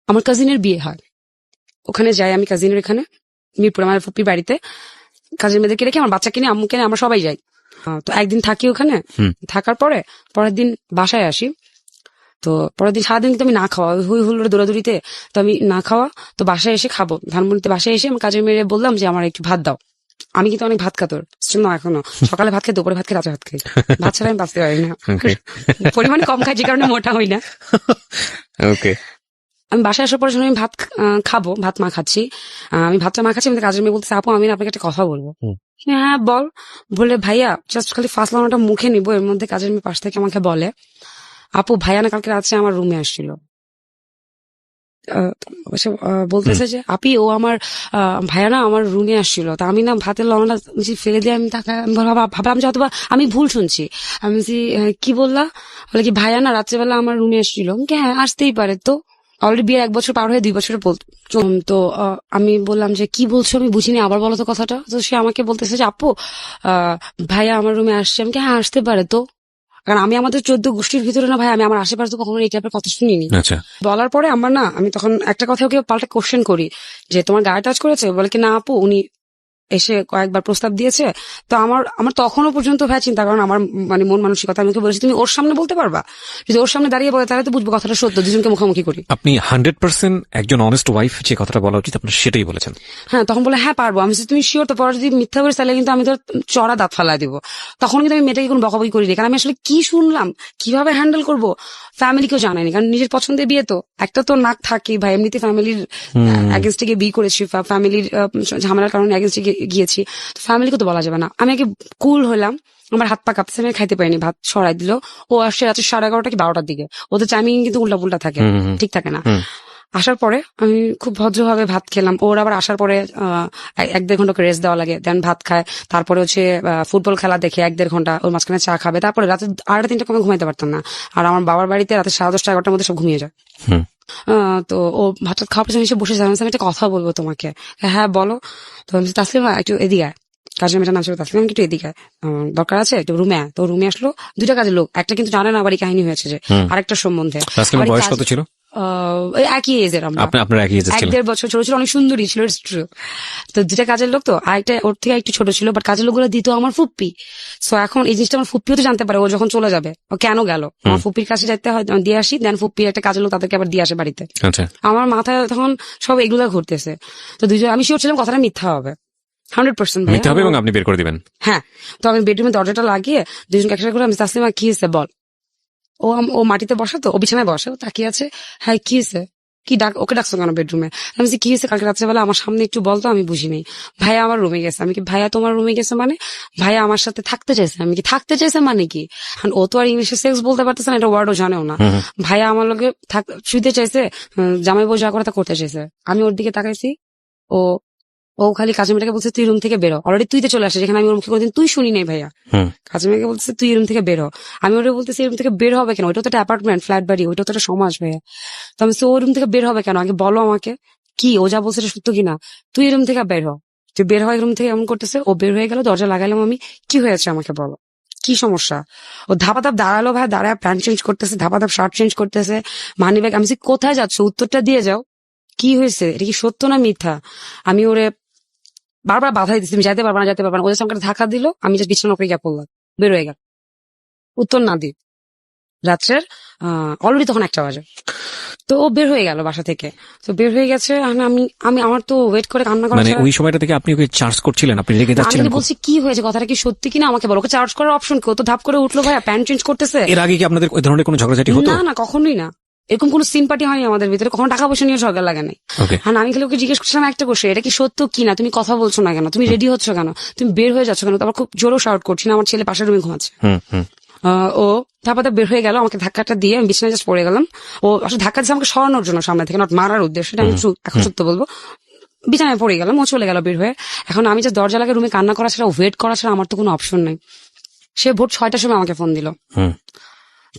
আমার কাজিনের বিয়ে হয়, ওখানে যাই আমি কাজিনের এখানে মিরপুর আমার ফুপির বাড়িতে। কাজিন মেয়েদেরকে রেখে আমার বাচ্চাকে নিয়ে আম্মুকে নিয়ে আমরা সবাই যাই। তো একদিন থাকি ওখানে, থাকার পরে পরের দিন বাসায় আসি। তো পরের দিন সারাদিন কিন্তু আমি না খাওয়া, হুই হুল্লোড়ে দৌড়াদৌড়িতে, তো আমি না খাওয়া, তো বাসায় এসে খাবো ধানমন্ডিতে। বাসায় এসে আমি কাজের মেয়ে বললাম যে আমার একটু ভাত দাও। আমি কিন্তু অনেক ভাত খাতর না এখনো, সকালে ভাত খাই, দুপুরে ভাত খাই, রাতে ভাত খাই, ভাত ছাড়া আমি বাঁচতে পারি না। পরিমাণে কম খাই যে কারণে মোটা হই না। ওকে, আমি বাসায় আসার পরে যখন আমি ভাত খাবো, ভাত মা খাচ্ছি, আমি ভাতটা মা খাচ্ছি, আমি কাজের মেয়ে বলতেছে আপু আমি না আপনাকে একটা কথা বলবো। হ্যাঁ বল। বলে ভাইয়া জাস্ট খালি ফার্স্ট লাইনটা মুখে নিবো, এর মধ্যে কাজের মেয়ে পাশ থেকে আমাকে বলে আপু ভাইয়া না কালকে রাত্রে আমার রুমে আসছিল। বলতেছে যে আপি ও আমার ভাইয়া না আমার রুমে আসছিল। তা আমি না ভাতের লবণটা ফেলে দিয়ে আমি ভাবলাম যে হয়তো আমি ভুল শুনছি। আমি কি বললা? বলে কি ভাইয়া না রাত্রেবেলা আমার রুমে আসছিল। হ্যাঁ আসতেই পারে, তো অলরেডি বিয়ের 1 বছর পার হয়ে 2 বছর তো আমি বললাম যে কি বলছো আমি বুঝিনি, আবার বলো তো কথাটা। তো সে আমাকে বলতেছে যে আপু ভাইয়া আমার রুমে আসছে। আমি হ্যাঁ আসতে পারে, তো কারণ আমি আমাদের 14 গোষ্ঠীর ভিতরে না ভাই, আমি আমার আশেপাশে তো কখনো এই টাইপের কথা শুনিনি। আচ্ছা, বলার পরে আমার না, আমি তখন একটা কথা ওকে পাল্টা কোশ্চেন করি যে তোমার গায়ে টাচ করেছে? বলে কি না আপু উনি এসে কয়েকবার প্রস্তাব দিয়েছে। তো আমার আমার তখনও পর্যন্ত ভাই চিন্তা করেন আমার মানে মন মানসিকতা, আমি ওকে বলেছি তুমি ওর সামনে বলতে পারবা? যদি ওর সামনে দাঁড়িয়ে বলে তাহলে তো বুঝবো কথাটা সত্য, দুজনকে মুখোমুখি করি। আপনি 100% একজন অনেস্ট ওয়াইফ যে কথাটা বলা উচিত আপনার সেটাই বলেছেন। হ্যাঁ তখন বলে হ্যাঁ পারবো। আমি তুমি শিওর? তো পরে যদি মিথ্যা করে তাহলে কিন্তু আমি তোর চড়া দাঁত ফালাই দিব। তখন কিন্তু আমি মেয়েটাকে কোনো বকাবকি করিনি, কারণ আমি আসলে কি শুনলাম, কিভাবে হ্যান্ডেল করবো, ফ্যামিলিকেও জানাইনি, কারণ নিজের পছন্দের বিয়ে তো একটা তো নাক থাকে ভাই। এমনিতে ফ্যামিলির এগেনস্টে গিয়ে বিয়ে করেছি, ফ্যামিলির ঝামেলার কারণে এগেনস্টে গিয়েছি, তো ফ্যামিলিকে তো বলা যাবে না। আমি আগে কুল হলাম, আমার হাত পা কাঁপছে, আমি খাইতে পারিনি, ভাত সরাই দিল। ও আসছে রাত্রে 11:30 কি 12টার দিকে, ওদের টাইমিং কিন্তু উল্টা পুল্টা থাকে, ঠিক থাকে না। আসার পরে আমি খুব ভদ্রভাবে ভাত খেলাম। ওর আবার আসার পরে 1-1.5 ঘন্টা রেস্ট দেওয়া লাগে, দেন ভাত খায়। তারপরে হচ্ছে ফুটবল খেলা দেখে 1-1.5 ঘন্টা, ওর মাঝখানে চা খাবে। তারপরে রাতে 2:30-3টা কমে ঘুমাইতে পারতাম না। আর আমার বাবার বাড়িতে রাতে 10:30-11টার মধ্যে সব ঘুমিয়ে যায়। তো ও ভাত খাওয়ার পেছনে এসে বসে যাবে, আমি একটা কথা বলবো তোমাকে। হ্যাঁ বলো। তো তাসলিমা একটু এদিকে আয়, কাজের মেয়েটার নাম ছিল তাসলিমা, একটু এদিকে আয়, দরকার আছে একটু রুমে আয়। তো রুমে আসলো, 2টা কাজের লোক, একটা কিন্তু জানে না বাড়ি কাহিনী হয়েছে যে আরেকটার সম্বন্ধে। বয়স কত ছিল? একই এজের আমরা, আপনার একই এজের ছিল? 1-1.5 বছর ছোট ছিল, অনেক সুন্দরী ছিল। তো 2টা কাজের লোক, তো আরেকটা ওর থেকে একটু ছোট ছিল, বাট কাজের লোকগুলো দিত আমার ফুপ্পি। সো এখন এই জিনিসটা আমার ফুপ্পিও তো জানতে পারে ও যখন চলে যাবে ও কেন গেল। আমার ফুপ্পির কাছে যাইতে হয়, দিয়ে আসি, দেন ফুপ্পির একটা কাজের লোক তাদেরকে আবার দিয়ে আসে বাড়িতে। আমার মাথায় তখন সব এগুলা ঘুরতেছে। তো দুজন, আমি শিওর ছিলাম কথাটা মিথ্যা হবে 100%, মিথ্যা হবে এবং আপনি বের করে দিবেন। হ্যাঁ। তো আমি বেডরুমে দরজাটা লাগিয়ে দুজনকে একসাথে করে আমি তাসলিমা কি হয়েছে বল। ও মাটিতে বসে, তো ও বিছানায় বসে, ও তাকিয়ে আছে। হ্যাঁ কি হয়েছে, কি ওকে ডাকছো কেন বেডরুমে? আমি কি হয়েছে কালকে রাত্রেবেলা আমার সামনে একটু বলতো, আমি বুঝিনি। ভাইয়া আমার রুমে গেছে। আমি কি ভাইয়া তোমার রুমে গেছে মানে? ভাইয়া আমার সাথে থাকতে চাইছে। আমি কি থাকতে চাইছে মানে কি? ও তো আর ইংলিশে সেক্স বলতে পারতেছে না, এটা ওয়ার্ডও জানেও না। ভাইয়া আমার লোকে শুইতে চাইছে, জামাই বউ যা করে তা করতে চাইছে। আমি ওর দিকে তাকাইছি, ও খালি কাজের মেয়েটাকে বলছে তুই রুম থেকে বেরো। অলরেডি তুইতে চলে আসে, যেখানে আমি ওর মুখে কোনোদিন তুই শুনি নাই ভাইয়া। কাজের মেয়েকে বলছে তুই রুম থেকে বেরো। আমি ওরা বলতেছি রুম থেকে বের হবে কেন? ওইটা তো একটা অ্যাপার্টমেন্ট, ফ্ল্যাট বাড়ি, ওইটা তো একটা সমাজ ভাইয়া। তো আমি ও রুম থেকে বের হবে কেন আগে বলো আমাকে, কি ও যা বলছে সত্য কিনা? তুই রুম থেকে বের হ। তুই বের হয় রুম থেকে, এমন করতেছে। ও বের হয়ে গেল, দরজা লাগাইলাম আমি। কি হয়েছে আমাকে বলো, কি সমস্যা? ও ধাপাধাপ দাঁড়ালো ভাই, দাঁড়ায় প্যান্ট চেঞ্জ করতেছে, ধাপাধাপ শার্ট চেঞ্জ করতেছে, মানি ব্যাগ। আমি কোথায় যাচ্ছ, উত্তরটা দিয়ে যাও, কি হয়েছে, এটা কি সত্য না মিথ্যা? আমি ওরে বারবার বাধা দিচ্ছি, তুমি যাইতে পারবা না, যাইতে পারবা না। ওদের আমাকে ধাক্কা দিল, আমি জাস্ট বিছানা উপরে গিয়ে পড়লাম, বের হয়ে গেল। উত্তর না দি রাত্রের অলরেডি তখন 1টা বাজে। তো ও বের হয়ে গেল বাসা থেকে। তো বের হয়ে গেছে, আমি আমি আমার তো ওয়েট করে কান্না করা। মানে ওই সময়টা থেকে আপনি ওকে চার্জ করছিলেন, আপনি রেগে যাচ্ছিলেন? আমি বলছি কি হয়েছে, কথাটা কি সত্যি কিনা আমাকে বলো। ওকে চার্জ করার অপশন কি? ও তো ধাপ করে উঠলো ভাইয়া, প্যান্ট চেঞ্জ করতেছে। এর আগে কি আপনাদের ওই ধরনের কোনো ঝগড়াঝাটি হতো? না না, কখনোই না। এরকম কোনো সিম্পাটি হয়নি আমাদের ভিতরে, কখনো টাকা পয়সা নিয়ে ঝগড়া লাগে নাই। আর আমি খালি ওকে জিজ্ঞেস করছিলাম একটা কোশ্চেন, এটা কি সত্য কিনা, তুমি কথা বলছো না কেন, তুমি রেডি হচ্ছ কেন, তুমি বের হয়ে যাচ্ছ কেন? তারপর খুব জোরও শাউট করছি না, আমার ছেলে পাশের রুমে ঘুমাচ্ছে। ও ধাপাতে বের হয়ে গেল, আমাকে ধাক্কাটা দিয়ে আমি বিছানায় জাস্ট পড়ে গেলাম। ও আসলে ধাক্কা দিচ্ছে আমাকে সরানোর জন্য সামনে থেকে, নট মারার উদ্দেশ্য, আমি এখন সত্য বলবো। বিছানায় পড়ে গেলাম, ও চলে গেল বের হয়ে। এখন আমি জাস্ট দরজা লাগে রুমে কান্না করা ছাড়া, ওয়েট করা ছাড়া আমার তো কোনো অপশন নাই। সে ভোর 6টার সময় আমাকে ফোন দিল।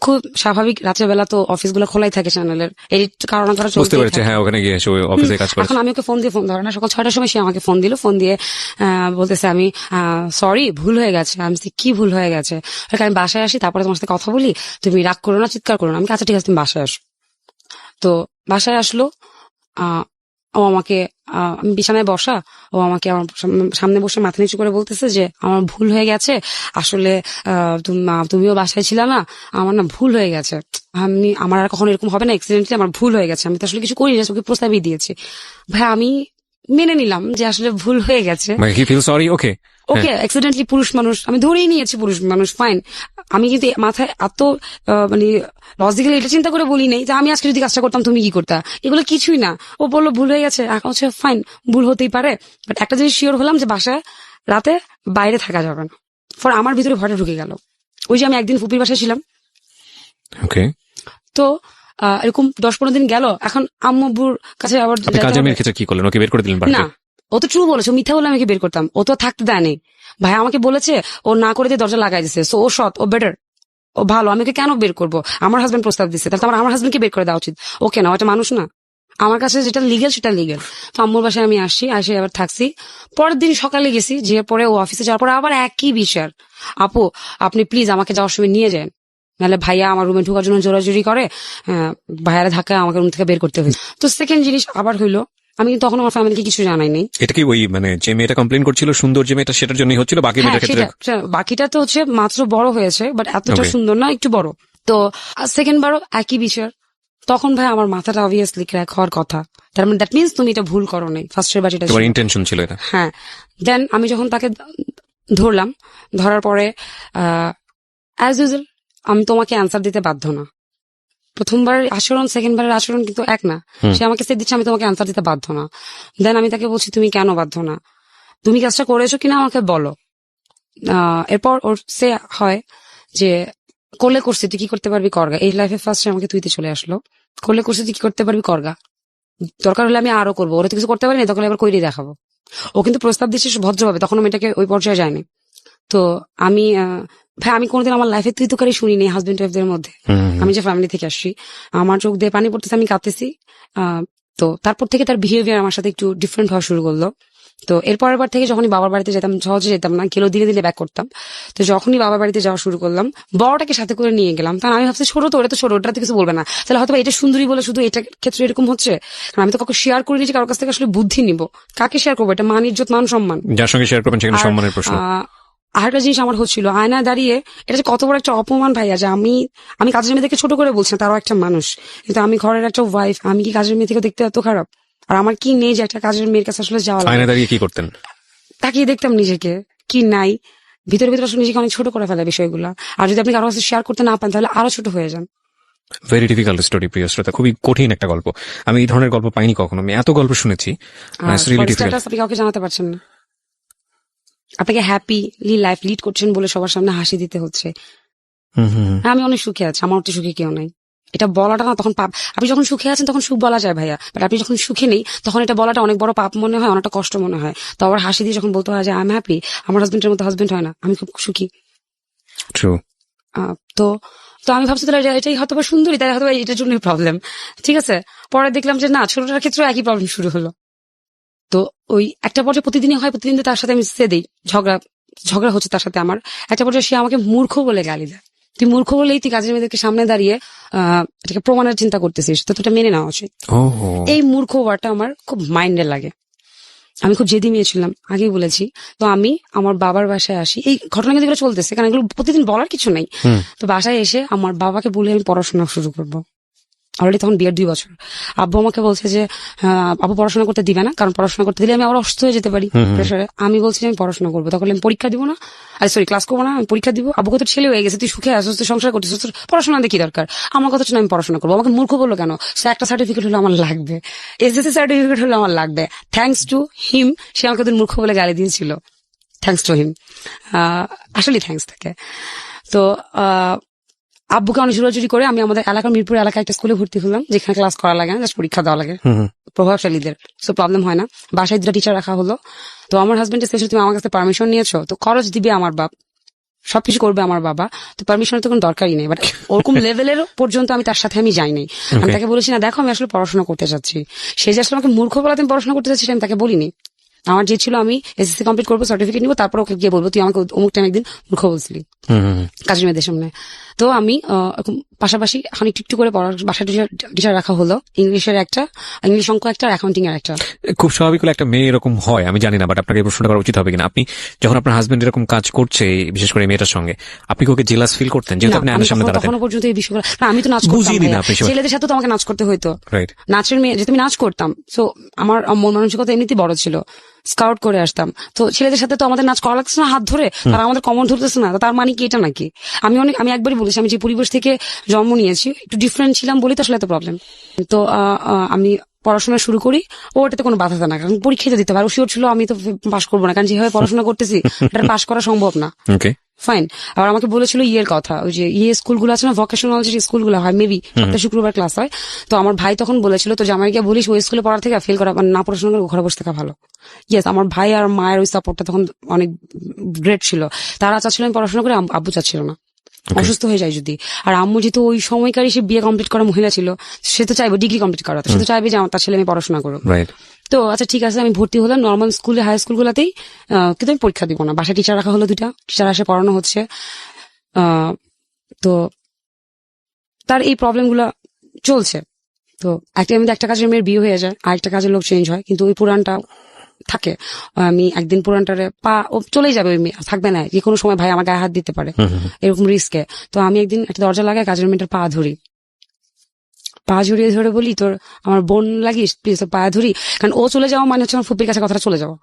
খুব স্বাভাবিক, রাত্রেবেলা তো অফিস গুলো খোলাই থাকে, চ্যানেলের এডিট কারণ বুঝতে পেরেছি। হ্যাঁ, ওখানে গিয়ে অফিসে কাজ করে। এখন আমি ওকে ফোন দিয়ে ফোন ধরে না, সকাল 6টার সময় সে আমাকে ফোন দিল। ফোন দিয়ে বলতেছে আমি সরি, ভুল হয়ে গেছে। আমি কি ভুল হয়ে গেছে? আমি বাসায় আসি, তারপরে তোমার সাথে কথা বলি, তুমি রাগ করো না, চিৎকার করো না। আমি আচ্ছা ঠিক আছে, তুমি বাসায় আসো। তো বাসায় আসলো, ও আমাকে আমি বিছানায় বসা, ও আমাকে আমার সামনে বসে মাথা নিচু করে বলতেছে যে আমার ভুল হয়ে গেছে, আসলে তুমিও বাসায় ছিল না, আমার না ভুল হয়ে গেছে, আমার আর কখনো এরকম হবে না, অ্যাক্সিডেন্টলি আমার ভুল হয়ে গেছে, আমি তো আসলে কিছু করিনি, ওকে প্রস্তাবই দিয়েছি। ভাই আমি মেনে নিলাম যে আসলে ভুল হয়ে গেছে, হি ফিল সরি, ওকে ওকে অ্যাক্সিডেন্টলি পুরুষ মানুষ, আমি ধরেই নিয়েছি পুরুষ মানুষ, ফাইন। আমি কিন্তু মাথায় এত মানে লজিক্যালি এটা চিন্তা করে বলি নাই যে আমি আজকে যদি কাজটা করতাম তুমি কি করতা, এগুলো কিছুই না। ও বললো ভুল হয়ে গেছে, এখন হচ্ছে ফাইন, ভুল হতেই পারে, বাট একটা জিনিস শিওর হলাম যে বাসায় রাতে বাইরে থাকা যাবে না। ফর আমার ভিতরে ভয়টা ঢুকে গেল। ওই যে আমি একদিন ফুপির বাসায় ছিলাম, ওকে, তো এরকম 10-15 দিন গেল, এখন আম্মুর কাছে আবার আপনি কাজের মেয়ের ক্ষেত্রে কি করলেন? ওকে বের করে দিলেন বাড়ি না, ও তো ট্রু বলেছে, ও মিথ্যা বলে আমাকে বের করতাম, ও তো থাকতে দেয়নি। ভাই আমাকে বলেছে ও না করে দিয়ে দরজা লাগাই দিছে, সো ও সৎ, ও বেটার, ও ভালো, আমি ওকে কেন বের করবো? আমার হাজবেন্ড প্রস্তাব দিচ্ছে, তাহলে আমার হাজবেন্ডকে বের করে দেওয়া উচিত। ওকে না, ওটা মানুষ না? আমার কাছে যেটা লিগেল সেটা লিগেল। তো আম্মুর বাসায় আমি আসি আবার থাকছি। পরের দিন সকালে গেছি, যে পরে ও অফিসে যাওয়ার পরে আবার একই বিষয়, আপু আপনি প্লিজ আমাকে যাওয়ার সময় নিয়ে যান, নাহলে ভাইয়া আমার রুমে ঢোকার জন্য জোরাজুরি করে, ভাইয়ারা ধাক্কা আমাকে রুম থেকে বের করতে হয়েছে। তো সেকেন্ড জিনিস আবার হইলো, আমি কিন্তু তখন আমার ফ্যামিলিকে কিছু জানাই নাই। এটা কি ওই মানে যে মেয়েটা কমপ্লেন করছিল সুন্দর যে মেয়েটা, সেটার জন্যই হচ্ছিল? বাকি মেয়েটার ক্ষেত্রে বাকিটা তো হচ্ছে মাত্র বড় হয়েছে, বাট এতটা Okay. সুন্দর না, একটু বড়। তো সেকেন্ড বারও একই বিষয়। তখন ভাই আমার মাথাটা অবভিয়াসলি ক্র্যাক হওয়ার কথা, তার মানে দ্যাট মিনস তুমি এটা ভুল করো নাই, ফার্স্টের বার যেটা তোমার ছিল। ইন্টেনশন ছিল এটা? হ্যাঁ। দেন আমি যখন তাকে ধরলাম, ধরার পরে অ্যাজ ইউজুয়াল আমি তোমাকে অ্যান্সার দিতে বাধ্য না। প্রথমবার আচরণ সেকেন্ড বারের আচরণ কিন্তু এক না। সে আমাকে সে দিচ্ছে, আমি তোমাকে অ্যান্সার দিতে বাধ্য না। দেন আমি তাকে বলছি তুমি কেন বাধ্য না, তুমি কাজটা করেছো কিনা আমাকে বলো। এরপর ওর সে হয় যে করলে করছি, তুই কি করতে পারবি করগা। এই লাইফে ফার্স্ট আমাকে তুইতে চলে আসলো, করলে করছি তুই কি করতে পারবি করগা, দরকার হলে আমি আরো করবো, ওরা তো কিছু করতে পারি না, তখন এবার কইরে দেখাবো। ও কিন্তু প্রস্তাব দিচ্ছে ভদ্রভাবে, তখন আমি এটাকে ওই পর্যায়ে যায়নি। তো আমি ভাই আমি কোনোদিন আমার লাইফে তুই তো কারি শুনিনি হাজবেন্ড ওয়াইফদের মধ্যে। আমি যে ফ্যামিলি থেকে আসছি, আমার চোখ দিয়ে পানি পড়তেছে, আমি কাঁদতেছি। তো তারপর থেকে তার বিহেভিয়ার আমার সাথে একটু ডিফারেন্ট হওয়া শুরু করলো। তো এরপরের বার থেকে যখনই বাবার বাড়িতে যেতাম, সহজে যেতাম না, গেলেও দিনে দিনে ব্যাক করতাম। তো যখনই বাবার বাড়িতে যাওয়া শুরু করলাম, বড়টাকে সাথে করে নিয়ে গেলাম, কারণ আমি ভাবছি ছোট তো, ওটা তো ছোট, ওটা তো কিছু বলবে না, তাহলে হয়তো এটা সুন্দরী বলে শুধু এটা ক্ষেত্রে এরকম হচ্ছে। কারণ আমি তো কাউকে শেয়ার করিনি যে কারোর কাছ থেকে আসলে বুদ্ধি নিব, কাকে শেয়ার করবো, এটা মান ইজ্জত মান সম্মান, যার সঙ্গে শেয়ার করবেন সেখানে সম্মানের প্রশ্ন। আরেকটা জিনিস আমার হচ্ছিল, আয়না দাঁড়িয়ে, এটা যে কত বড় একটা অপমান ভাইয়া, যে আমি কাজের মেয়েদেরকে ছোট করে বলছি, তারাও একটা মানুষ, কিন্তু আমি ঘরের একটা ওয়াইফ, আমি কি কাজের মেয়ে থেকে দেখতে এত খারাপ? আর আমার কি নেই যে একটা কাজের মেয়ের কাছে আসলে যাওয়া লাগে? আয়না দাঁড়িয়ে কি করতেন? তাকিয়ে দেখতাম নিজেকে, কি নাই ভিতরে ভিতরে, আসলে নিজেকে অনেক ছোট করে ফেলে বিষয়গুলো। আর যদি আপনি কারোর কাছে শেয়ার করতে না পান, তাহলে আরো ছোট হয়ে যান। ভেরি ডিফিকাল্ট স্টোরি, প্রিয় শ্রোতা, খুবই কঠিন একটা গল্প। আমি এই ধরনের গল্প পাইনি কখনো, আমি এত গল্প শুনেছি। আপনি কাউকে জানাতে পারছেন না, আপনাকে হ্যাপিলি লাইফ লিড করছেন বলে সবার সামনে হাসি দিতে হচ্ছে। আমি অনেক সুখে আছি, আমার তো সুখে কেউ নাই, এটা বলাটা না তখন পাপ। আপনি যখন সুখে আছেন তখন সুখ বলা যায় ভাইয়া, বাট আপনি যখন সুখে নেই তখন এটা বলাটা অনেক বড় পাপ মনে হয়, অনেকটা কষ্ট মনে হয়। তো আবার হাসি দিয়ে যখন বলতে হয় যে আই এম হ্যাপি, আমার হাজবেন্ডের মতো হাজবেন্ড হয় না, আমি খুব সুখী। ট্রু। তো তো আমি ভাবছি তাহলে এটাই হয়তো সুন্দরী, তাই হয়তো এটার জন্যই প্রবলেম। ঠিক আছে, পরে দেখলাম যে না, ছোটটার ক্ষেত্রে একই প্রবলেম শুরু হলো। তো ওই একটা পর্যায়ে প্রতিদিনই হয়, প্রতিদিন তার সাথে আমি সে দিই, ঝগড়া হচ্ছে তার সাথে আমার। একটা পর্যায়ে সে আমাকে মূর্খ বলে গালি দেয়, তুই মূর্খ বলেই তুই কাজের মেয়েদেরকে সামনে দাঁড়িয়ে এটাকে প্রমাণের চিন্তা করতেছিস, তো এটা মেনে নেওয়া উচিত। এই মূর্খ ওয়ার্ডটা আমার খুব মাইন্ডে লাগে। আমি খুব জেদি মেয়ে ছিলাম, আগেই বলেছি। তো আমি আমার বাবার বাসায় আসি, এই ঘটনা কিন্তু এগুলো চলতেছে, কারণ এগুলো প্রতিদিন বলার কিছু নাই। তো বাসায় এসে আমার বাবাকে বলে আমি পড়াশোনা শুরু করবো। অলরেডি তখন বিয়ের 2 বছর। আব্বু আমাকে বলছে যে আব্বু পড়াশোনা করতে দিবে না, কারণ পড়াশোনা করতে দিলে আমি আবার অসুস্থ হয়ে যেতে পারি প্রেশারে। আমি বলছি আমি পড়াশোনা করবো, তখন আমি পরীক্ষা দিব না, ক্লাস করবো না, আমি পরীক্ষা দিব। আব্বু কত ছেলে হয়ে গেছে, তুই সুখে আসছিস, তুই সংসার করছিস, পড়াশোনা দেখি দরকার, আমার কথা শুনে আমি পড়াশোনা করবো। আমাকে মূর্খ বললো কেন? সে একটা সার্টিফিকেট হলো আমার লাগবে, এসএসসি সার্টিফিকেট হলো আমার লাগবে। থ্যাঙ্কস টু হিম, সে আমাকে ওদের মূর্খ বলে গালি দিয়েছিল। থ্যাঙ্কস টু হিম, আসলে থ্যাঙ্কস থাকে। তো আব্বুকে অনেক জোরাজুরি করে আমি আমাদের এলাকার মিরপুর এলাকায় একটা স্কুলে ভর্তি হলাম, যেখানে ক্লাস করা লাগে না, জাস্ট পরীক্ষা দেওয়া লাগে, প্রভাবশালীদের, সো প্রবলেম হয় না। বাসায় 2টা টিচার রাখা হলো। তো আমার হাজবেন্ডের স্পেশাল, তুমি আমার কাছে পারমিশন নিয়েছো, তো খরচ দিবে আমার বাপ, সবকিছু করবে আমার বাবা, তো পারমিশনের তো কোনো দরকারই নেই। বাট ওরকম লেভেলের পর্যন্ত আমি তার সাথে আমি যাই নাই। আমি তাকে বলেছি না দেখো আমি আসলে পড়াশোনা করতে চাচ্ছি। সে যে আসলে আমাকে মূর্খ বলাতে আমি পড়াশোনা করতে চাচ্ছি আমি তাকে বলিনি। আমার যে ছিল আমি এসএসসি কমপ্লিট করবো, সার্টিফিকেট নিবো, তারপর ওকে গিয়ে বলবো তুই আমাকে অমুক টাইম একদিন মূর্খ বলছিলি কাজের মেয়েদের সামনে। তো আমি পাশাপাশি এখন একটু একটু করে পড়ার বাসায় টিচার রাখা হলো, ইংলিশের একটা, ইংলিশ অঙ্ক একটা, অ্যাকাউন্টিং এর একটা। খুব স্বাভাবিক হলে একটা মেয়ে এরকম হয়, আমি জানি না, বাট আপনাকে এই প্রশ্নটা করা উচিত হবে কিনা। আপনি যখন আপনার হাজবেন্ড এরকম কাজ করছে, বিশেষ করে এই মেয়েটার সঙ্গে, আপনি কি ওকে জেলাস ফিল করতেন যেহেতু না, আপনি আমি আয়নার সামনে দাঁড়াতেন? তখনো পর্যন্ত এই বিষয়গুলো না, আমি তো নাচ করতাম বুঝিনি না ভাইয়া। আপনি সেটা। ছেলেদের সাথে তো আমাকে নাচ করতে হইতো, রাইট। নাচের মেয়ে যেহেতু আমি নাচ করতাম, সো আমার মন মানসিকতা এমনিতেই বড় ছিল, স্কাউট করে আসতাম। তো ছেলেদের সাথে তো আমাদের নাচ করা লাগছে না হাত ধরে, তারা আমাদের কমর ধরতেছে না, তার মানে কি এটা নাকি? আমি একবারই বলেছি, আমি যে পরিবেশ থেকে জন্ম নিয়েছি একটু ডিফারেন্ট ছিলাম বলেই তো আসলে এত প্রবলেম। তো আমি পড়াশোনা শুরু করি, ও ওটাতে কোনো বাধা দেয় না, কারণ পরীক্ষা দিতে পারে, ও শিওর ছিল আমি তো পাশ করবো না, কারণ যেভাবে পড়াশোনা করতেছি এটা পাশ করা সম্ভব না। ওকে। ফাইন। আবার আমাকে বলেছিল ইয়ের কথা, ওই যে স্কুলগুলো আছে না, ভোকেশনাল যে স্কুলগুলো হয়, মেবি সপ্তাহে শুক্রবার ক্লাস হয়। তো আমার ভাই তখন বলেছিল, তো জামাইকে বলিস ওই স্কুলে পড়ার থেকে ফেল করা, মানে না পড়াশোনা করে ঘরে বসে থাকা ভালো। ইয়েস, আমার ভাই আর মায়ের ওই সাপোর্টটা তখন অনেক গ্রেট ছিল। তারা চাচ্ছিল আমি পড়াশোনা করে, আব্বু চাচ্ছিল না, অসুস্থ হয়ে যায় যদি। আর আম্মু যেহেতু ওই সময়কারই সে বিয়ে কমপ্লিট করা মহিলা ছিল, সে তো চাইবে ডিগ্রি কমপ্লিট করা, সে তো চাইবে যে আমার তার ছেলে আমি পড়াশোনা করো। রাইট। তো আচ্ছা ঠিক আছে, আমি ভর্তি হলাম নর্মাল স্কুলে, হাই স্কুলগুলোতেই, কিন্তু আমি পরীক্ষা দিব না, বাসায় টিচার রাখা হলো, 2টা টিচার আসে, পড়ানো হচ্ছে। তো তার এই প্রবলেম গুলা চলছে। তো একটা কাজের মেয়ের বিয়ে হয়ে যায়, আরেকটা কাজের লোক চেঞ্জ হয়, কিন্তু ওই পুরানটা থাকে। আমি একদিন পুরানটারে ও চলেই যাবে, ওই মেয়ে থাকবে না, যে কোনো সময় ভাই আমার গায়ে হাত দিতে পারে, এরকম রিস্কে। তো আমি একদিন একটা দরজা লাগাই, কাজের মেয়েটার পা ধরি, পা জড়িয়ে ধরে বলি, তোর আমার বোন লাগিস প্লিজ, তোর পা ধরি, কারণ ও চলে যাওয়া মানে হচ্ছে আমার ফুপির কাছে কথাটা চলে যাওয়া।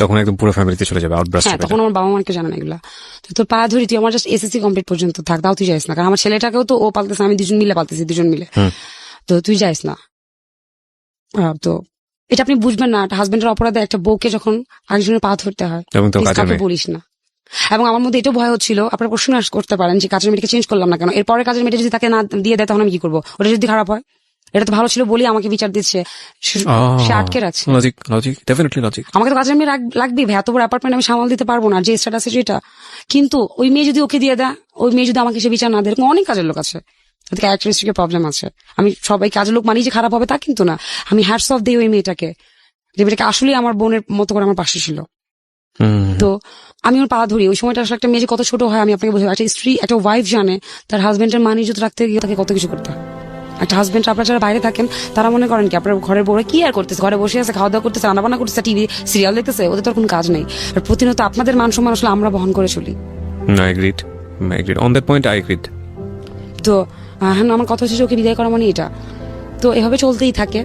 তখন একদম পুরো ফ্যামিলিতে চলে যাবে, আউটব্রাস্ট হ্যাঁ, তখন আমার বাবা মাকে জানে না এগুলা। তো তোর পা ধরি, তুই আমার জাস্ট এসএসসি কমপ্লিট পর্যন্ত থাক, তাও তুই যাইস না, কারণ আমার ছেলেটাকেও তো ও পালতেছে, আমি দুজন মিলে পালতেছি, দুজন মিলে, তো তুই যাইস না। তো এটা আপনি বুঝবেন না, একটা হাজবেন্ডের অপরাধে একটা বউকে যখন আরেকজনের পা ধরতে হয়, এবং তো please কাজের কাউকে মেয়ে। বলিস না। এবং আমার মধ্যে এটা ভয় হচ্ছিল, আপনারা প্রশ্ন করতে পারেন যে কাজের মেয়েটাকে চেঞ্জ করলাম না কেন, এরপরে কাজের মেয়েটা যদি তাকে না দিয়ে দেয় তখন আমি কি করবো? ওটা যদি খারাপ হয়, এটা তো ভালো ছিল বলি আমাকে বিচার দিচ্ছে, সে আটকে রাখছে। Logic, definitely logic. আমাকে তো কাজের মেয়ে লাগবেই ভাই, এত বড় অ্যাপার্টমেন্ট আমি সামাল দিতে পারবো না, যে স্ট্যাটাস আছে সেটা। কিন্তু ওই মেয়ে যদি ওকে দিয়ে দেয়, ওই মেয়ে যদি আমাকে সে বিচার না দেয়, এরকম অনেক কাজের লোক আছে, তাদের ক্যারেক্টারিস্টিকের প্রবলেম আছে। আমি সবাই কাজের লোক মানি যে খারাপ হবে তা কিন্তু না, আমি হ্যাটস অফ দিই ওই মেয়েটাকে, যে মেয়েটাকে আসলে আমার বোনের মতো করে আমার পাশে ছিল। তো আমি ওর পা ধরি, ওই সময়টা আসলে একটা মেয়ে যে কত ছোট হয় আমি আপনাকে বলছি, একটা স্ত্রী, একটা ওয়াইফ জানে তার হাজবেন্ডের মান ইজ্জত রাখতে গিয়ে তাকে কত কিছু করতে হয়। একটা হাজবেন্ড, আপনারা যারা বাইরে থাকেন তারা মনে করেন কি আপনার ঘরের বউরা কি আর করতেছে, ঘরে বসে আছে, খাওয়া দাওয়া করতেছে, রান্নাবান্না করতেছে, টিভি সিরিয়াল দেখতেছে, ওদের তো কোনো কাজ নেই। আর প্রতিনিয়ত আপনাদের মান সম্মান আসলে আমরা বহন করে চলি। I agreed on that point, I agreed. তো হ্যাঁ, আমার কথা হচ্ছে যে ওকে বিদায় করা মানে এটা। তো এভাবে চলতেই থাকে।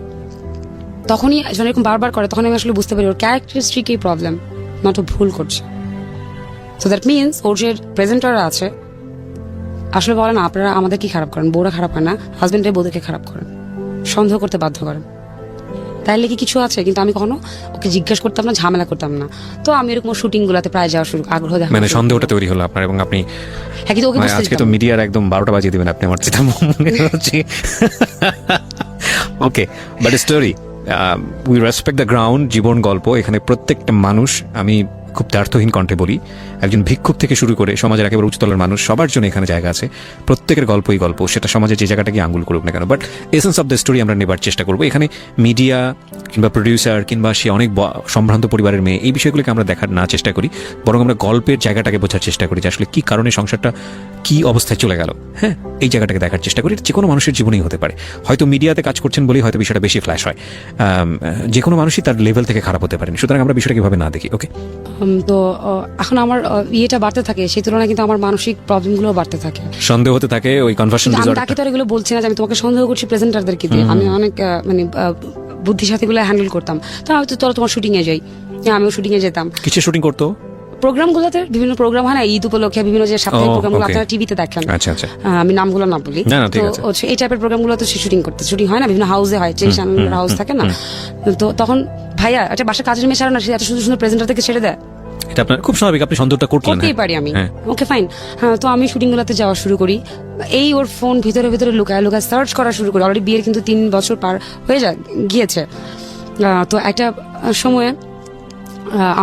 তখনই যখন এরকম বারবার করে, তখন আমি আসলে বুঝতে পারি ওর ক্যারেক্টারিস্টিক এই প্রবলেম, নট ও ভুল করছে। সো দ্যাট মিনস ওর যে প্রেজেন্টাররা আছে আসলে বলে না, আপনারা আমাদের কি খারাপ করেন, বউরা খারাপ হয় না, হাজবেন্ডের বউদেরকে খারাপ করেন, সন্দেহ করতে বাধ্য করেন, তাইলে কি কিছু আছে? কিন্তু আমি কখনো ওকে জিজ্ঞেস করতাম না, ঝামেলা করতাম না। তো আমি এরকম শুটিং গুলাতে প্রায় যাওয়া আগ্রহ দেখা, মানে সন্দেহটা তৈরি হলো আপনার, এবং আপনি হ্যাঁ, কিন্তু ওকে বুঝতে আজকে তো দিতাম না। মিডিয়ার একদম 12টা বাজিয়ে দিবেন আপনি, আমার যেটা মনে হচ্ছে। Okay, but story, we respect the ground, জীবন গল্প। এখানে প্রত্যেকটা মানুষ, আমি খুব দ্ব্যর্থহীন কণ্ঠে বলি, একজন ভিক্ষুক থেকে শুরু করে সমাজের একেবারে উচ্চতলের মানুষ, সবার জন্য এখানে জায়গা আছে। প্রত্যেকের গল্পই গল্প, সেটা সমাজের যে জায়গাটাকে আঙ্গুল করুক না কেন। But essence of the story আমরা নেবার চেষ্টা করবো। এখানে মিডিয়া কিংবা প্রডিউসার কিংবা সে অনেক সম্ভ্রান্ত পরিবারের মেয়ে, এই বিষয়গুলোকে আমরা দেখার না চেষ্টা করি, বরং আমরা গল্পের জায়গাটাকে বোঝার চেষ্টা করি যে আসলে কি কারণে সংসারটা কি অবস্থায় চলে গেল। হ্যাঁ, এই জায়গাটাকে দেখার চেষ্টা করি। যে কোনো মানুষের জীবনেই হতে পারে, হয়তো মিডিয়াতে কাজ করছেন বলেই হয়তো বিষয়টা বেশি ফ্ল্যাশ হয়, যে কোনো মানুষই তার লেভেল থেকে খারাপ হতে পারেন। সুতরাং আমরা বিষয়টা কিভাবে না দেখি। ওকে, তো এখন আমার ইয়েটা বাড়তে থাকে, সেই তুলনায় কিন্তু আমার মানসিক প্রবলেম গুলো বাড়তে থাকে, সন্দেহ হতে থাকে, ওই কনভার্সন আমি ডিসঅর্ডার। তাকে তো আর এগুলো বলছি না যে আমি তোমাকে সন্দেহ করছি প্রেজেন্টারদেরকে দিয়ে, আমি অনেক মানে বুদ্ধির সাথে এগুলো হ্যান্ডেল করতাম। তো আমি তো চলো তোমার শুটিং এ যাই, আমিও শুটিং এ যেতাম। কিছু শুটিং করতো প্রোগ্রামগুলোতে, বিভিন্ন প্রোগ্রাম হয় না ঈদ উপলক্ষে, বিভিন্ন যে সাপ্তাহিক প্রোগ্রামগুলো okay. আপনারা টিভিতে দেখেন, আচ্ছা আচ্ছা, আমি নামগুলো না বলি, না, ঠিক তো আছে। হচ্ছে এই টাইপের প্রোগ্রামগুলো তো শুটিং করতে, শুটিং হয় না বিভিন্ন হাউসে হয়, যে হাউস থাকে না। তো তখন ভাইয়া একটা বাসা কাজের মেয়ে ছাড়ো না, সে এত সুন্দর সুন্দর প্রেজেন্টার থেকে ছেড়ে দেয়, এটা আপনার খুব স্বাভাবিক, আপনি সন্দেহটা করতেন। করতেই পারি আমি, হ্যাঁ। Okay fine. হ্যাঁ, তো আমি শুটিং গুলাতে যাওয়া শুরু করি, এই ওর ফোন ভিতরে ভিতরে লুকায় লুকায় সার্চ করা শুরু করি। অলরেডি বিয়ের কিন্তু 3 বছর পার হয়ে গিয়েছে। তো একটা সময়ে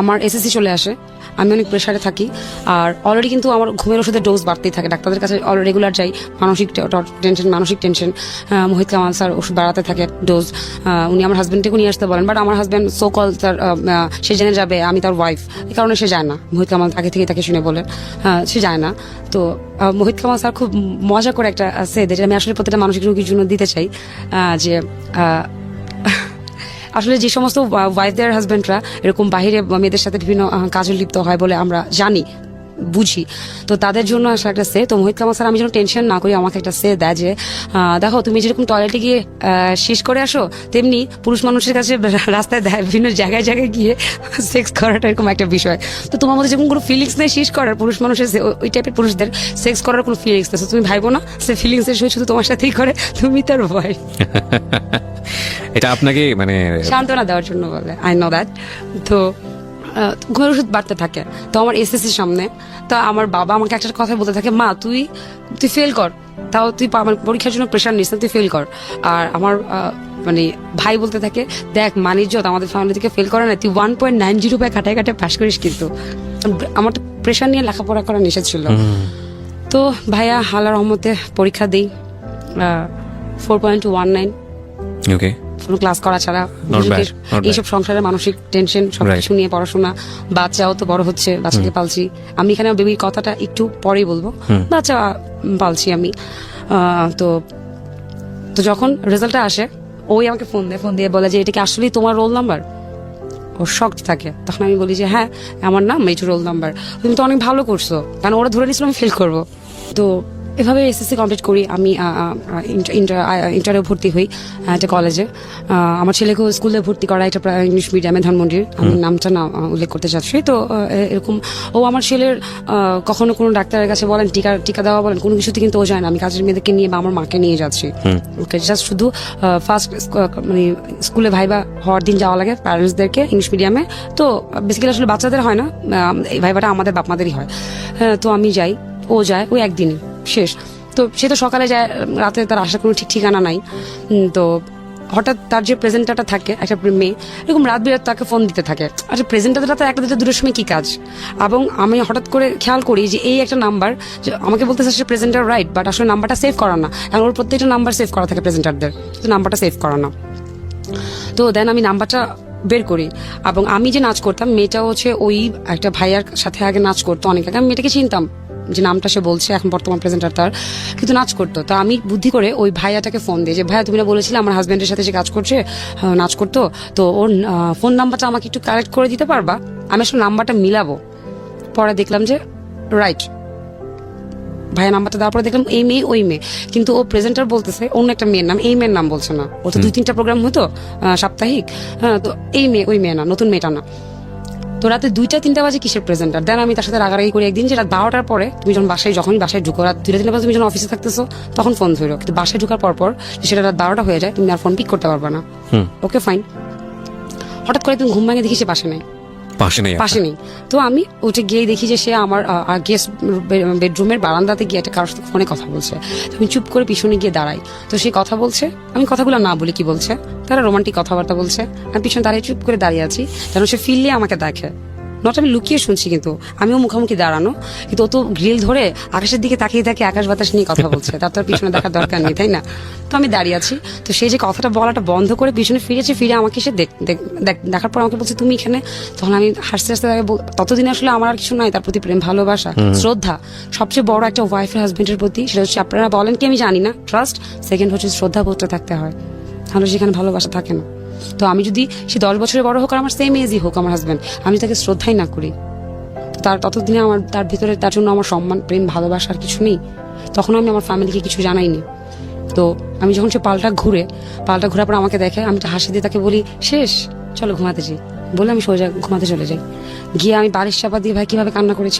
আমার এসএসসি চলে আসে, আমি অনেক প্রেশারে থাকি। আর অলরেডি কিন্তু আমার ঘুমের ওষুধের ডোজ বাড়তেই থাকে, ডাক্তারদের কাছে রেগুলার যাই, মানসিক টেনশন। মোহিত কামাল স্যার ওষুধ বাড়াতে থাকে ডোজ, উনি আমার হাজবেন্ডকে নিয়ে আসতে বলেন, বাট আমার হাজবেন্ড সো কল তার সে জেনে যাবে আমি তার ওয়াইফ, এই কারণে সে যায় না। মোহিত কামাল আগে থেকে তাকে শুনে বলে সে যায় না। তো মোহিত কামাল স্যার খুব মজা করে একটা আছে, যেটা আমি আসলে প্রত্যেকটা মানসিক রোগীর জন্য দিতে চাই, যে আসলে যে সমস্ত ওয়াইফদের হাজবেন্ডরা এরকম বাইরে মেয়েদের সাথে বিভিন্ন কাজে লিপ্ত হয় বলে আমরা জানি, বুঝি, তো তাদের জন্য আসলে একটা সে, তো মোহিত কামাল স্যার আমি যেন টেনশন না করি আমাকে একটা সে দেয় যে দেখো তুমি যেরকম টয়লেটে গিয়ে শেষ করে আসো, তেমনি পুরুষ মানুষের কাছে রাস্তায় দেয় বিভিন্ন জায়গায় জায়গায় গিয়ে সেক্স করাটা এরকম একটা বিষয়। তো তোমার মধ্যে যেরকম কোনো ফিলিংস নেই শেষ করার, পুরুষ মানুষের ওই টাইপের পুরুষদের সেক্স করার কোনো ফিলিংস নেই, তুমি ভাইবো না সে ফিলিংস এর শুধু তোমার সাথেই করে, তুমি তার ভয়। এটা আপনাকে মানে সান্ত্বনা দেওয়ার জন্য বলে, আই নো দ্যাট। তো ঘুমের ওষুধ বাড়তে থাকে, তো আমার এসএসসির সামনে, তো আমার বাবা আমাকে একটা কথা বলতে থাকে, মা তুই ফেল কর, তাও তুই আমার পরীক্ষার জন্য প্রেশার নিস না, তুই ফেল কর। আর আমার মানে ভাই বলতে থাকে, দেখ মানিজ্জত আমাদের ফ্যামিলি থেকে ফেল করে না, তুই 1.90 পায় কাটায় কাটায় পাশ করিস, কিন্তু আমার তো প্রেশার নিয়ে লেখাপড়া করা নিষেধ ছিল। তো ভাইয়া আল্লাহর রহমতে পরীক্ষা দিই 4.19, ওকে, কোনো ক্লাস করা ছাড়া। এইসব সংসারের মানসিক টেনশন সবকিছু নিয়ে পড়াশোনা, বাচ্চাও তো বড় হচ্ছে, বাচ্চাকে পালছি আমি, এখানে বেবির কথাটা একটু পরেই বলবো, বাচ্চা পালছি আমি। তো যখন রেজাল্টটা আসে, ওই আমাকে ফোন দিয়ে বলে যে এটা কি আসলেই তোমার রোল নাম্বার? ও শক্ট থাকে, তখন আমি বলি যে হ্যাঁ আমার নাম এইটু রোল নাম্বার। তুমি তো অনেক ভালো করছো, কারণ ওরা ধরে নিয়েছিল আমি ফেল করবো। তো এভাবে এসএসসি কমপ্লিট করি আমি, ইন্টারে ভর্তি হই একটা কলেজে। আমার ছেলেকেও স্কুলে ভর্তি করা, এটা ইংলিশ মিডিয়ামে ধানমন্ডির, আমি নামটা না উল্লেখ করতে চাচ্ছি। তো এরকম ও আমার ছেলের কখনো কোনো ডাক্তারের কাছে বলেন টিকা দেওয়া বলেন, কোনো কিছুতে কিন্তু ও যায় না, আমি কাজের মেয়েদেরকে নিয়ে বা আমার মাকে নিয়ে যাচ্ছি। ওকে জাস্ট শুধু ফার্স্ট মানে স্কুলে ভাইবা হওয়ার দিন যাওয়া লাগে প্যারেন্টসদেরকে ইংলিশ মিডিয়ামে, তো বেসিক্যালি আসলে বাচ্চাদের হয় না, এই ভাইবাটা আমাদের বাপ মাদেরই হয়। তো আমি যাই, ও যায়, ওই একদিনই শেষ। তো সে তো সকালে যায়, রাতে তার আসার কোনো ঠিক ঠিকানা নাই। তো হঠাৎ তার যে প্রেজেন্টারটা থাকে একটা মেয়ে, এরকম রাত বিরাত তাকে ফোন দিতে থাকে। আচ্ছা প্রেজেন্টারটা তো একটা দুটোর সময় কি কাজ? এবং আমি হঠাৎ করে খেয়াল করি যে এই একটা নাম্বার, আমাকে বলতেছে সে প্রেজেন্টার রাইট, বাট আসলে নাম্বারটা সেভ করা না, এবং ওর প্রত্যেকটা নাম্বার সেভ করা থাকে প্রেজেন্টারদের, তো নাম্বারটা সেভ করা না। তো দেন আমি নাম্বারটা বের করি, এবং আমি যে নাচ করতাম, মেয়েটা হচ্ছে ওই একটা ভাইয়ার সাথে আগে নাচ করতো অনেক আগে, আমি মেয়েটাকে চিনতাম যে নামটা সে বলছে এখন বর্তমান প্রেজেন্টার তার, কিন্তু নাচ করতো। তো আমি বুদ্ধি করে ওই ভাইয়াটাকে ফোন দিই যে ভাইয়া তুমি না বলেছিলে আমার হাজবেন্ডের সাথে যে কাজ করছে, নাচ করতো, তো ওর ফোন নাম্বারটা আমাকে একটু কালেক্ট করে দিতে পারবা? আমি আসলে নাম্বারটা মিলাবো। পরে দেখলাম যে রাইট, ভাইয়া নাম্বারটা দেওয়ার পরে দেখলাম এই মেয়ে ওই মেয়ে, কিন্তু ও প্রেজেন্টার বলতেছে অন্য একটা মেয়ের নাম, এই মেয়ের নাম বলছে না। ও তো 2-3টা প্রোগ্রাম হতো সাপ্তাহিক, তো এই মেয়ে ওই মেয়ে না, নতুন মেয়েটা না। তো রাতে 2-3টা বাজে কিসের প্রেজেন্টার? দেন আমি তার সাথে রাগারাগি করি একদিন, যে রাত 12টার পরে তুমি যখন যখনই বাসায় ঢুকো, রাত 2-3টা বাজে তুমি যখন অফিসে থাকতেছো তখন ফোন ধরো, কিন্তু বাসায় ঢুকার পর সেটা রাত 12টা হয়ে যায়, তুমি আর ফোন পিক করতে পারবে না। Okay fine. হঠাৎ করে তুমি ঘুম ভাঙে দেখি সে পাশে নেই। তো আমি উঠে গিয়ে দেখি যে সে আমার গেস্ট বেডরুমের বারান্দাতে গিয়ে একটা কারোর সাথে ফোনে কথা বলছে। আমি চুপ করে পিছনে গিয়ে দাঁড়াই, তো সে কথা বলছে, আমি কথাগুলো না বলি কি বলছে, তারা রোমান্টিক কথাবার্তা বলছে, আমি পিছনে দাঁড়িয়ে চুপ করে দাঁড়িয়ে আছি, যেন সে ফিরলে আমাকে দেখে। নট আমি লুকিয়ে শুনছি, কিন্তু আমিও মুখোমুখি দাঁড়ানো, কিন্তু ও তো গ্রিল ধরে আকাশের দিকে তাকিয়ে তাকিয়ে আকাশ বাতাস নিয়ে কথা বলছে, তার তো আর পিছনে দেখার দরকার নেই, তাই না? তো আমি দাঁড়িয়ে আছি, তো সেই যে কথাটা বলাটা বন্ধ করে পিছনে ফিরে আমাকে সে দেখার পর আমাকে বলছে তুমি এখানে। তখন আমি হাসতে হাসতে তাকে ততদিন আসলে আমার আর কিছু নাই, তার প্রতি প্রেম ভালোবাসা শ্রদ্ধা, সবচেয়ে বড় একটা ওয়াইফের হাজবেন্ডের প্রতি, সেটা হচ্ছে আপনারা বলেন কি আমি জানি না, ট্রাস্ট, সেকেন্ড হচ্ছে শ্রদ্ধা বোধটা থাকতে হয়, তাহলে সেখানে ভালোবাসা থাকে না। তো আমি যদি সে 10 বছরের বড় হোক আর আমার সেম এজই হোক আমার হাজবেন্ড, আমি তাকে শ্রদ্ধাই না করি, তার ততদিনে আমার তার ভিতরে তার জন্য আমার সম্মান প্রেম ভালোবাসা আর কিছু নেই। তখন আমি আমার ফ্যামিলিকে কিছু জানাইনি। তো আমি যখন সে পাল্টা ঘোরার পর আমাকে দেখে, আমি তো হাসি দিয়ে তাকে বলি শেষ, চলো ঘুমাতে যাই, বলে আমি সোজা ঘুমাতে চলে যাই। গিয়ে আমি বালিশ চাপা দিয়ে ভাই কিভাবে কান্না করেছি